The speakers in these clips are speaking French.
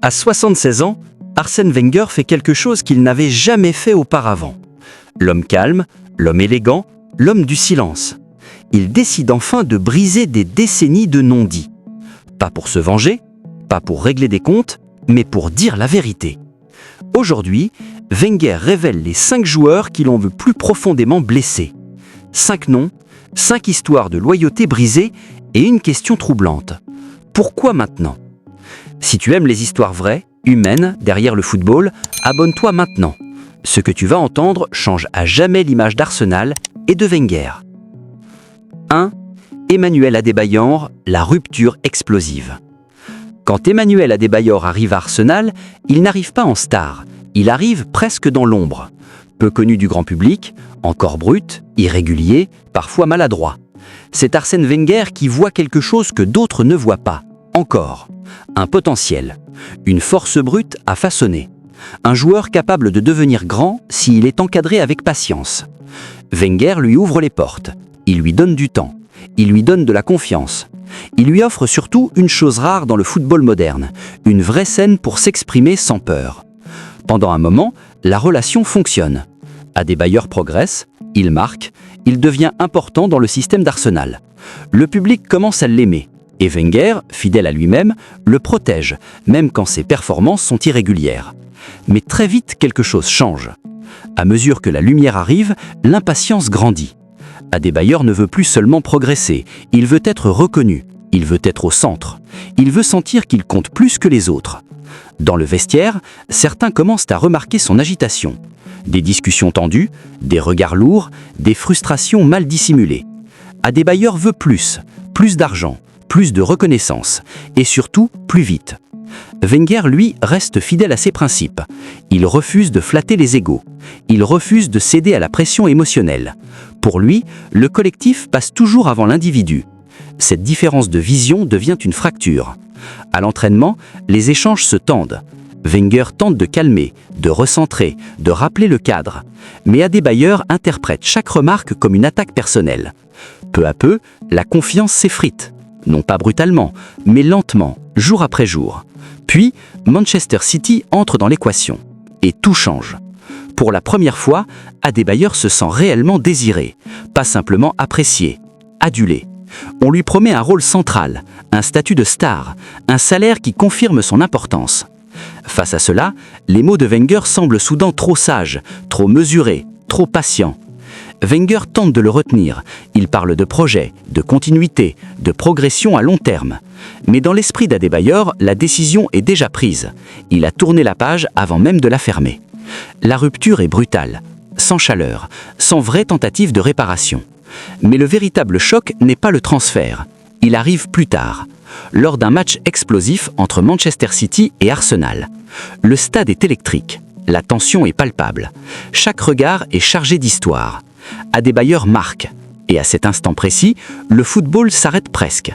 À 76 ans, Arsène Wenger fait quelque chose qu'il n'avait jamais fait auparavant. L'homme calme, l'homme élégant, l'homme du silence. Il décide enfin de briser des décennies de non-dits. Pas pour se venger, pas pour régler des comptes, mais pour dire la vérité. Aujourd'hui, Wenger révèle les 5 joueurs qui l'ont vu plus profondément blessé. 5 noms, 5 histoires de loyauté brisées et une question troublante. Pourquoi maintenant ? Si tu aimes les histoires vraies, humaines, derrière le football, abonne-toi maintenant. Ce que tu vas entendre change à jamais l'image d'Arsenal et de Wenger. 1. Emmanuel Adebayor, la rupture explosive. Quand Emmanuel Adebayor arrive à Arsenal, il n'arrive pas en star, il arrive presque dans l'ombre. Peu connu du grand public, encore brut, irrégulier, parfois maladroit. C'est Arsène Wenger qui voit quelque chose que d'autres ne voient pas, encore. Un potentiel, une force brute à façonner. Un joueur capable de devenir grand s'il est encadré avec patience. Wenger lui ouvre les portes, il lui donne du temps, il lui donne de la confiance. Il lui offre surtout une chose rare dans le football moderne, une vraie scène pour s'exprimer sans peur. Pendant un moment, la relation fonctionne. Adebayor progresse, il marque, il devient important dans le système d'Arsenal. Le public commence à l'aimer, et Wenger, fidèle à lui-même, le protège, même quand ses performances sont irrégulières. Mais très vite, quelque chose change. À mesure que la lumière arrive, l'impatience grandit. Adebayor ne veut plus seulement progresser, il veut être reconnu, il veut être au centre, il veut sentir qu'il compte plus que les autres. Dans le vestiaire, certains commencent à remarquer son agitation. Des discussions tendues, des regards lourds, des frustrations mal dissimulées. Adebayor veut plus d'argent, plus de reconnaissance, et surtout plus vite. Wenger, lui, reste fidèle à ses principes. Il refuse de flatter les égos. Il refuse de céder à la pression émotionnelle. Pour lui, le collectif passe toujours avant l'individu. Cette différence de vision devient une fracture. À l'entraînement, les échanges se tendent. Wenger tente de calmer, de recentrer, de rappeler le cadre. Mais Adebayor interprète chaque remarque comme une attaque personnelle. Peu à peu, la confiance s'effrite. Non pas brutalement, mais lentement, jour après jour. Puis, Manchester City entre dans l'équation. Et tout change. Pour la première fois, Adebayor se sent réellement désiré, pas simplement apprécié, adulé. On lui promet un rôle central, un statut de star, un salaire qui confirme son importance. Face à cela, les mots de Wenger semblent soudain trop sages, trop mesurés, trop patients. Wenger tente de le retenir. Il parle de projet, de continuité, de progression à long terme. Mais dans l'esprit d'Adebayor, la décision est déjà prise. Il a tourné la page avant même de la fermer. La rupture est brutale, sans chaleur, sans vraie tentative de réparation. Mais le véritable choc n'est pas le transfert. Il arrive plus tard, lors d'un match explosif entre Manchester City et Arsenal. Le stade est électrique, la tension est palpable. Chaque regard est chargé d'histoire. Adebayor marque, et à cet instant précis, le football s'arrête presque.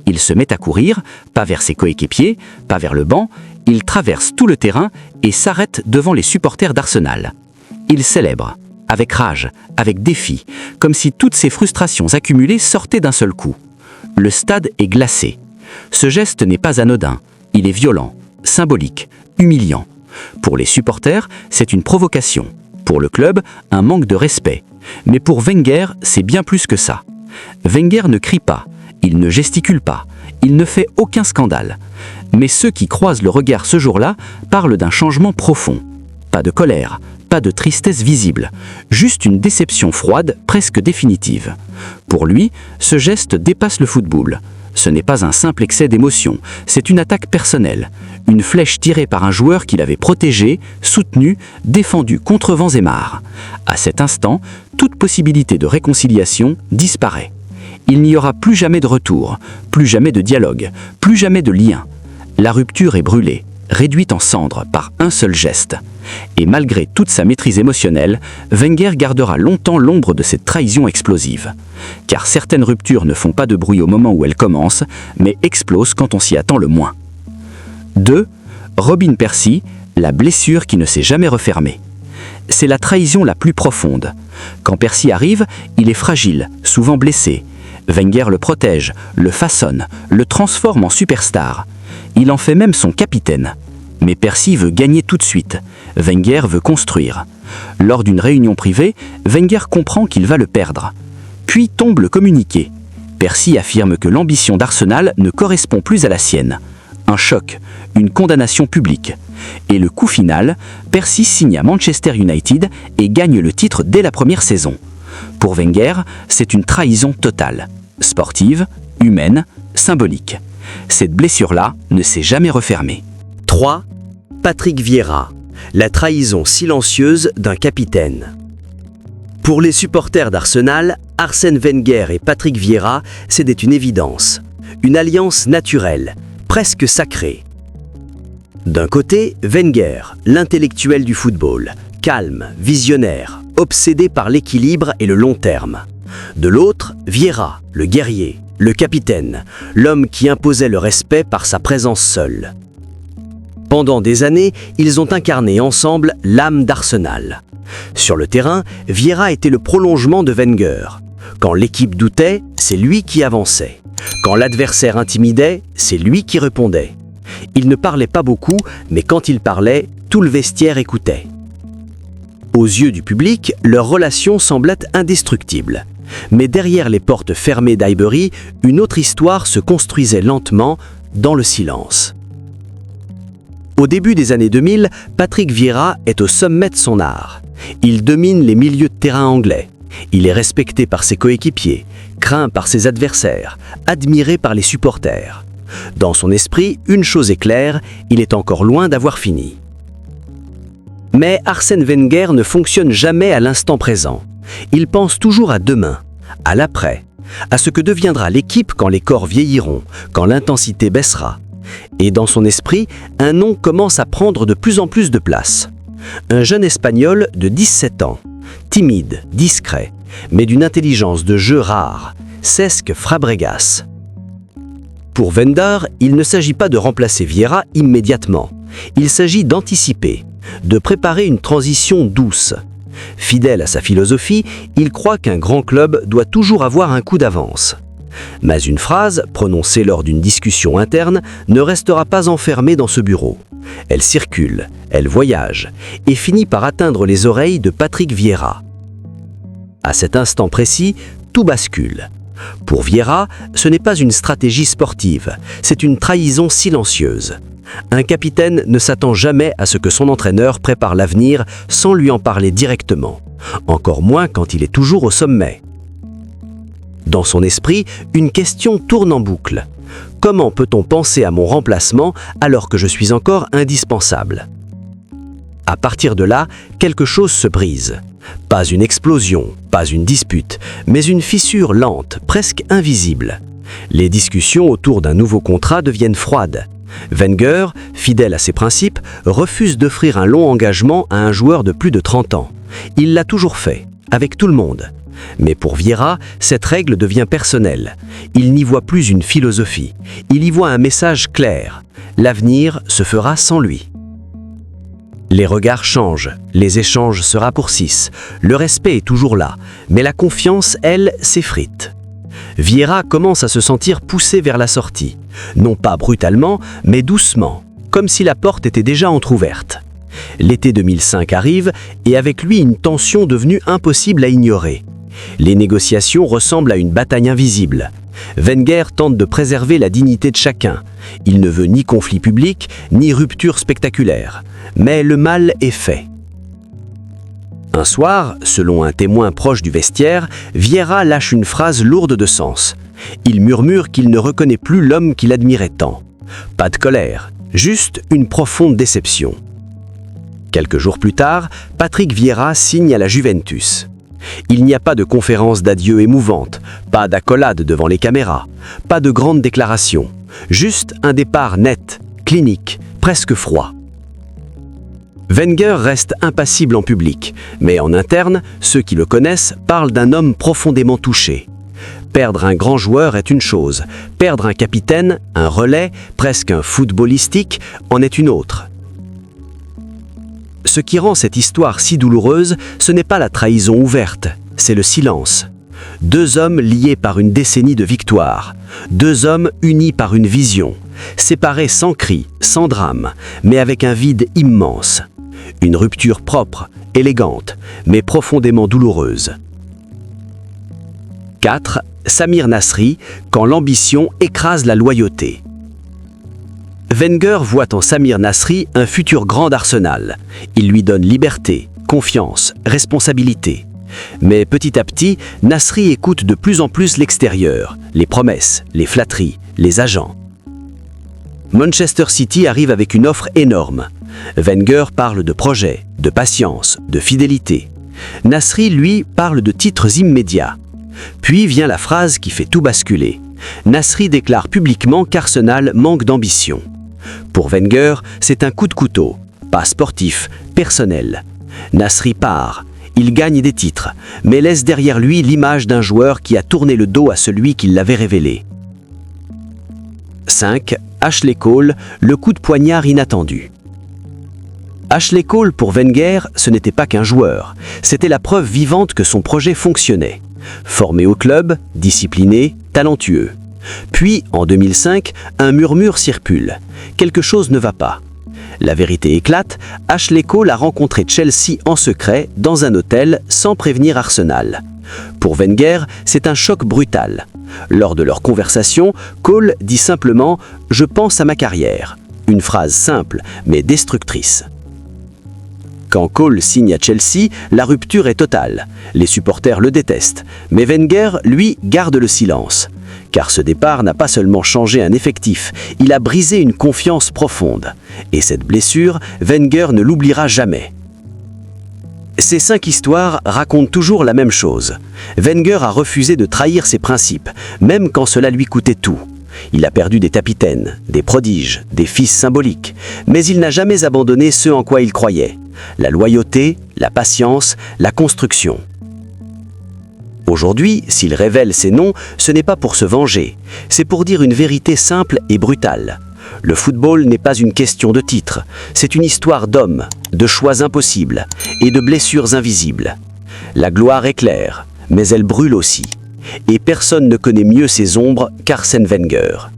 Il se met à courir, pas vers ses coéquipiers, pas vers le banc, il traverse tout le terrain et s'arrête devant les supporters d'Arsenal. Il célèbre, avec rage, avec défi, comme si toutes ses frustrations accumulées sortaient d'un seul coup. Le stade est glacé. Ce geste n'est pas anodin, il est violent, symbolique, humiliant. Pour les supporters, c'est une provocation. Pour le club, un manque de respect. Mais pour Wenger, c'est bien plus que ça. Wenger ne crie pas, il ne gesticule pas, il ne fait aucun scandale. Mais ceux qui croisent le regard ce jour-là parlent d'un changement profond. Pas de colère, pas de tristesse visible, juste une déception froide, presque définitive. Pour lui, ce geste dépasse le football. Ce n'est pas un simple excès d'émotion, c'est une attaque personnelle. Une flèche tirée par un joueur qu'il avait protégé, soutenu, défendu contre vents et marées. À cet instant, toute possibilité de réconciliation disparaît. Il n'y aura plus jamais de retour, plus jamais de dialogue, plus jamais de lien. La rupture est brûlée, réduite en cendres par un seul geste. Et malgré toute sa maîtrise émotionnelle, Wenger gardera longtemps l'ombre de cette trahison explosive. Car certaines ruptures ne font pas de bruit au moment où elles commencent, mais explosent quand on s'y attend le moins. 2. Robin Percy, la blessure qui ne s'est jamais refermée. C'est la trahison la plus profonde. Quand Percy arrive, il est fragile, souvent blessé. Wenger le protège, le façonne, le transforme en superstar. Il en fait même son capitaine. Mais Percy veut gagner tout de suite. Wenger veut construire. Lors d'une réunion privée, Wenger comprend qu'il va le perdre. Puis tombe le communiqué. Percy affirme que l'ambition d'Arsenal ne correspond plus à la sienne. Un choc, une condamnation publique. Et le coup final, Percy signe à Manchester United et gagne le titre dès la première saison. Pour Wenger, c'est une trahison totale. Sportive, humaine, symbolique. Cette blessure-là ne s'est jamais refermée. 3. Patrick Vieira, la trahison silencieuse d'un capitaine. Pour les supporters d'Arsenal, Arsène Wenger et Patrick Vieira, c'était une évidence. Une alliance naturelle, presque sacrée. D'un côté, Wenger, l'intellectuel du football, calme, visionnaire, obsédé par l'équilibre et le long terme. De l'autre, Vieira, le guerrier, le capitaine, l'homme qui imposait le respect par sa présence seule. Pendant des années, ils ont incarné ensemble l'âme d'Arsenal. Sur le terrain, Vieira était le prolongement de Wenger. Quand l'équipe doutait, c'est lui qui avançait. Quand l'adversaire intimidait, c'est lui qui répondait. Il ne parlait pas beaucoup, mais quand il parlait, tout le vestiaire écoutait. Aux yeux du public, leur relation semblait indestructible. Mais derrière les portes fermées d'Highbury, une autre histoire se construisait lentement, dans le silence. Au début des années 2000, Patrick Vieira est au sommet de son art. Il domine les milieux de terrain anglais. Il est respecté par ses coéquipiers, craint par ses adversaires, admiré par les supporters. Dans son esprit, une chose est claire, il est encore loin d'avoir fini. Mais Arsène Wenger ne fonctionne jamais à l'instant présent. Il pense toujours à demain, à l'après, à ce que deviendra l'équipe quand les corps vieilliront, quand l'intensité baissera. Et dans son esprit, un nom commence à prendre de plus en plus de place. Un jeune Espagnol de 17 ans, timide, discret, mais d'une intelligence de jeu rare, Cesc Fabregas. Pour Wenger, il ne s'agit pas de remplacer Vieira immédiatement. Il s'agit d'anticiper, de préparer une transition douce. Fidèle à sa philosophie, il croit qu'un grand club doit toujours avoir un coup d'avance. Mais une phrase, prononcée lors d'une discussion interne, ne restera pas enfermée dans ce bureau. Elle circule, elle voyage, et finit par atteindre les oreilles de Patrick Vieira. À cet instant précis, tout bascule. Pour Vieira, ce n'est pas une stratégie sportive, c'est une trahison silencieuse. Un capitaine ne s'attend jamais à ce que son entraîneur prépare l'avenir sans lui en parler directement, encore moins quand il est toujours au sommet. Dans son esprit, une question tourne en boucle. Comment peut-on penser à mon remplacement alors que je suis encore indispensable ? À partir de là, quelque chose se brise. Pas une explosion, pas une dispute, mais une fissure lente, presque invisible. Les discussions autour d'un nouveau contrat deviennent froides. Wenger, fidèle à ses principes, refuse d'offrir un long engagement à un joueur de plus de 30 ans. Il l'a toujours fait, avec tout le monde. Mais pour Vieira, cette règle devient personnelle. Il n'y voit plus une philosophie. Il y voit un message clair. L'avenir se fera sans lui. Les regards changent, les échanges se raccourcissent, le respect est toujours là, mais la confiance, elle, s'effrite. Vieira commence à se sentir poussé vers la sortie, non pas brutalement, mais doucement, comme si la porte était déjà entr'ouverte. L'été 2005 arrive et avec lui une tension devenue impossible à ignorer. Les négociations ressemblent à une bataille invisible. Wenger tente de préserver la dignité de chacun. Il ne veut ni conflit public, ni rupture spectaculaire. Mais le mal est fait. Un soir, selon un témoin proche du vestiaire, Vieira lâche une phrase lourde de sens. Il murmure qu'il ne reconnaît plus l'homme qu'il admirait tant. Pas de colère, juste une profonde déception. Quelques jours plus tard, Patrick Vieira signe à la Juventus. Il n'y a pas de conférence d'adieu émouvante, pas d'accolade devant les caméras, pas de grandes déclarations, juste un départ net, clinique, presque froid. Wenger reste impassible en public, mais en interne, ceux qui le connaissent parlent d'un homme profondément touché. Perdre un grand joueur est une chose, perdre un capitaine, un relais, presque un footballistique, en est une autre. Ce qui rend cette histoire si douloureuse, ce n'est pas la trahison ouverte, c'est le silence. Deux hommes liés par une décennie de victoire, deux hommes unis par une vision, Séparés sans cri, sans drame, mais avec un vide immense. Une rupture propre, élégante, mais profondément douloureuse. 4. Samir Nasri, quand l'ambition écrase la loyauté. Wenger voit en Samir Nasri un futur grand d'Arsenal. Il lui donne liberté, confiance, responsabilité. Mais petit à petit, Nasri écoute de plus en plus l'extérieur, les promesses, les flatteries, les agents. Manchester City arrive avec une offre énorme. Wenger parle de projet, de patience, de fidélité. Nasri, lui, parle de titres immédiats. Puis vient la phrase qui fait tout basculer. Nasri déclare publiquement qu'Arsenal manque d'ambition. Pour Wenger, c'est un coup de couteau, pas sportif, personnel. Nasri part, il gagne des titres, mais laisse derrière lui l'image d'un joueur qui a tourné le dos à celui qui l'avait révélé. 5. Ashley Cole, le coup de poignard inattendu. Ashley Cole pour Wenger, ce n'était pas qu'un joueur, c'était la preuve vivante que son projet fonctionnait. Formé au club, discipliné, talentueux. Puis, en 2005, un murmure circule. Quelque chose ne va pas. La vérité éclate, Ashley Cole a rencontré Chelsea en secret, dans un hôtel, sans prévenir Arsenal. Pour Wenger, c'est un choc brutal. Lors de leur conversation, Cole dit simplement « Je pense à ma carrière ». Une phrase simple, mais destructrice. Quand Cole signe à Chelsea, la rupture est totale. Les supporters le détestent. Mais Wenger, lui, garde le silence. Car ce départ n'a pas seulement changé un effectif, il a brisé une confiance profonde. Et cette blessure, Wenger ne l'oubliera jamais. Ces 5 histoires racontent toujours la même chose. Wenger a refusé de trahir ses principes, même quand cela lui coûtait tout. Il a perdu des capitaines, des prodiges, des fils symboliques, mais il n'a jamais abandonné ce en quoi il croyait. La loyauté, la patience, la construction. Aujourd'hui, s'il révèle ces noms, ce n'est pas pour se venger, c'est pour dire une vérité simple et brutale. Le football n'est pas une question de titre, c'est une histoire d'hommes, de choix impossibles et de blessures invisibles. La gloire éclaire, mais elle brûle aussi. Et personne ne connaît mieux ses ombres qu'Arsène Wenger.